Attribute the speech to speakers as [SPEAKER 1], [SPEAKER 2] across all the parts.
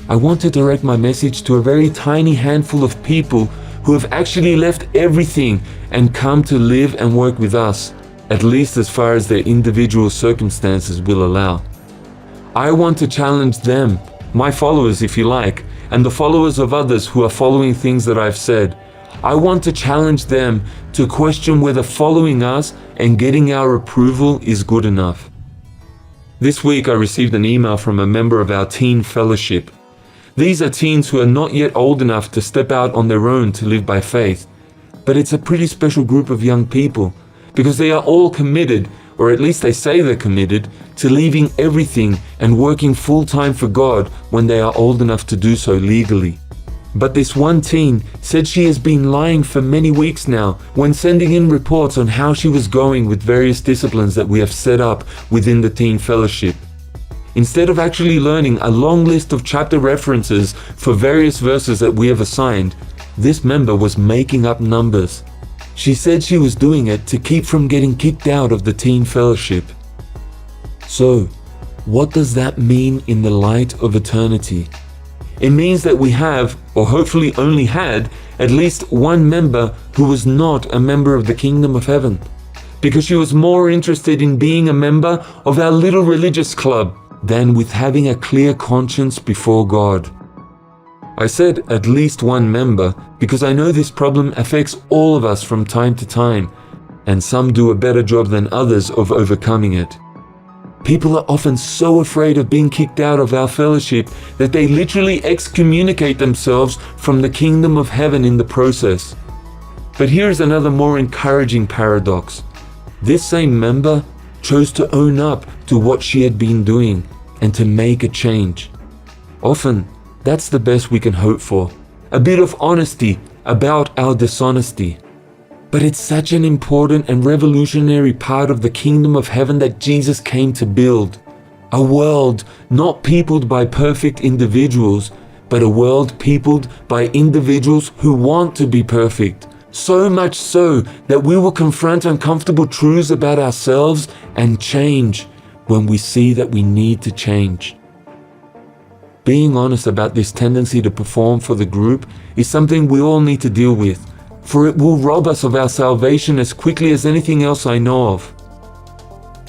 [SPEAKER 1] I want to direct my message to a very tiny handful of people who have actually left everything and come to live and work with us, at least as far as their individual circumstances will allow. I want to challenge them, my followers if you like, and the followers of others who are following things that I've said. I want to challenge them to question whether following us and getting our approval is good enough. This week I received an email from a member of our teen fellowship. These are teens who are not yet old enough to step out on their own to live by faith. But it's a pretty special group of young people because they are all committed, or at least they say they're committed, to leaving everything and working full-time for God when they are old enough to do so legally. But this one teen said she has been lying for many weeks now when sending in reports on how she was going with various disciplines that we have set up within the teen fellowship. Instead of actually learning a long list of chapter references for various verses that we have assigned, this member was making up numbers. She said she was doing it to keep from getting kicked out of the teen fellowship. So, what does that mean in the light of eternity? It means that we have, or hopefully only had, at least one member who was not a member of the kingdom of heaven, because she was more interested in being a member of our little religious club than with having a clear conscience before God. I said at least one member because I know this problem affects all of us from time to time, and some do a better job than others of overcoming it. People are often so afraid of being kicked out of our fellowship that they literally excommunicate themselves from the kingdom of heaven in the process. But here is another more encouraging paradox. This same member chose to own up to what she had been doing and to make a change. Often, that's the best we can hope for. A bit of honesty about our dishonesty. But it's such an important and revolutionary part of the kingdom of heaven that Jesus came to build. A world not peopled by perfect individuals, but a world peopled by individuals who want to be perfect. So much so that we will confront uncomfortable truths about ourselves and change when we see that we need to change. Being honest about this tendency to perform for the group is something we all need to deal with, for it will rob us of our salvation as quickly as anything else I know of.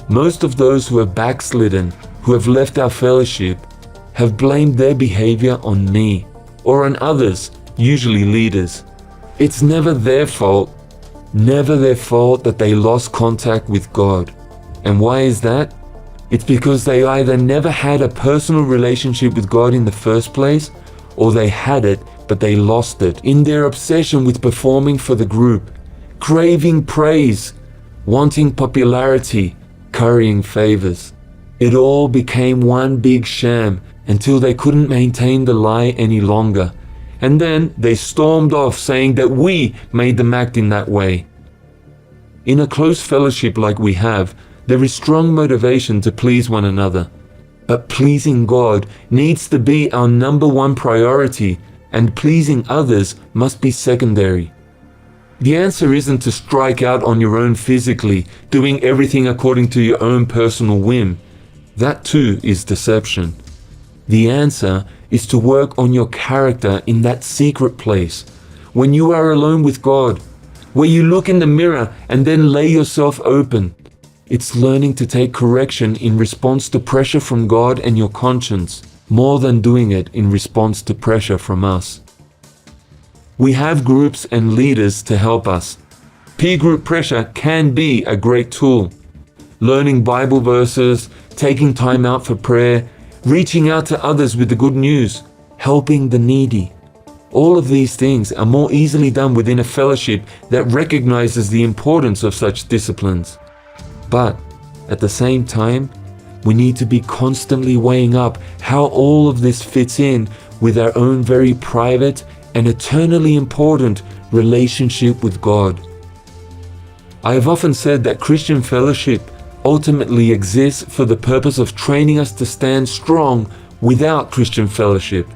[SPEAKER 1] Most of those who have backslidden, who have left our fellowship, have blamed their behavior on me, or on others, usually leaders. It's never their fault that they lost contact with God. And why is that? It's because they either never had a personal relationship with God in the first place, or they had it, but they lost it in their obsession with performing for the group, craving praise, wanting popularity, currying favors. It all became one big sham until they couldn't maintain the lie any longer. And then they stormed off saying that we made them act in that way. In a close fellowship like we have, there is strong motivation to please one another. But pleasing God needs to be our number one priority, and pleasing others must be secondary. The answer isn't to strike out on your own physically, doing everything according to your own personal whim. That too is deception. The answer is to work on your character in that secret place, when you are alone with God, where you look in the mirror and then lay yourself open. It's learning to take correction in response to pressure from God and your conscience, more than doing it in response to pressure from us. We have groups and leaders to help us. Peer group pressure can be a great tool. Learning Bible verses, taking time out for prayer, reaching out to others with the good news, helping the needy. All of these things are more easily done within a fellowship that recognizes the importance of such disciplines. But at the same time, we need to be constantly weighing up how all of this fits in with our own very private and eternally important relationship with God. I have often said that Christian fellowship ultimately exists for the purpose of training us to stand strong without Christian fellowship.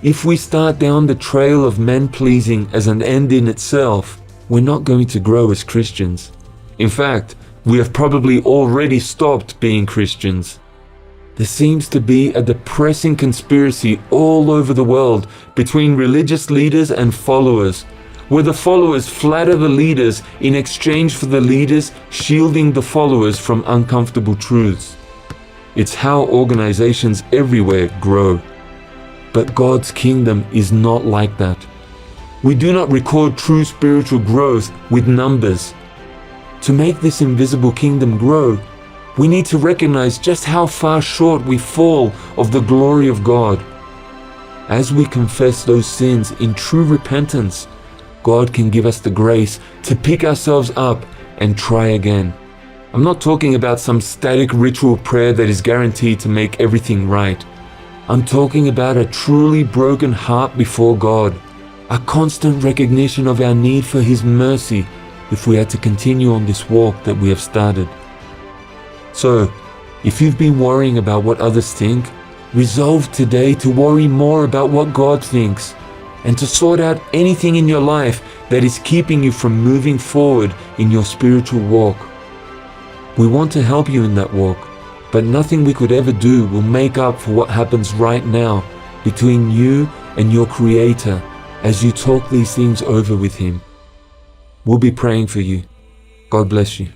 [SPEAKER 1] If we start down the trail of men-pleasing as an end in itself, we're not going to grow as Christians. In fact, we have probably already stopped being Christians. There seems to be a depressing conspiracy all over the world between religious leaders and followers, where the followers flatter the leaders in exchange for the leaders shielding the followers from uncomfortable truths. It's how organizations everywhere grow. But God's kingdom is not like that. We do not record true spiritual growth with numbers. To make this invisible kingdom grow, we need to recognize just how far short we fall of the glory of God. As we confess those sins in true repentance, God can give us the grace to pick ourselves up and try again. I'm not talking about some static ritual prayer that is guaranteed to make everything right. I'm talking about a truly broken heart before God, a constant recognition of our need for His mercy if we are to continue on this walk that we have started. So, if you've been worrying about what others think, resolve today to worry more about what God thinks and to sort out anything in your life that is keeping you from moving forward in your spiritual walk. We want to help you in that walk, but nothing we could ever do will make up for what happens right now between you and your Creator as you talk these things over with Him. We'll be praying for you. God bless you.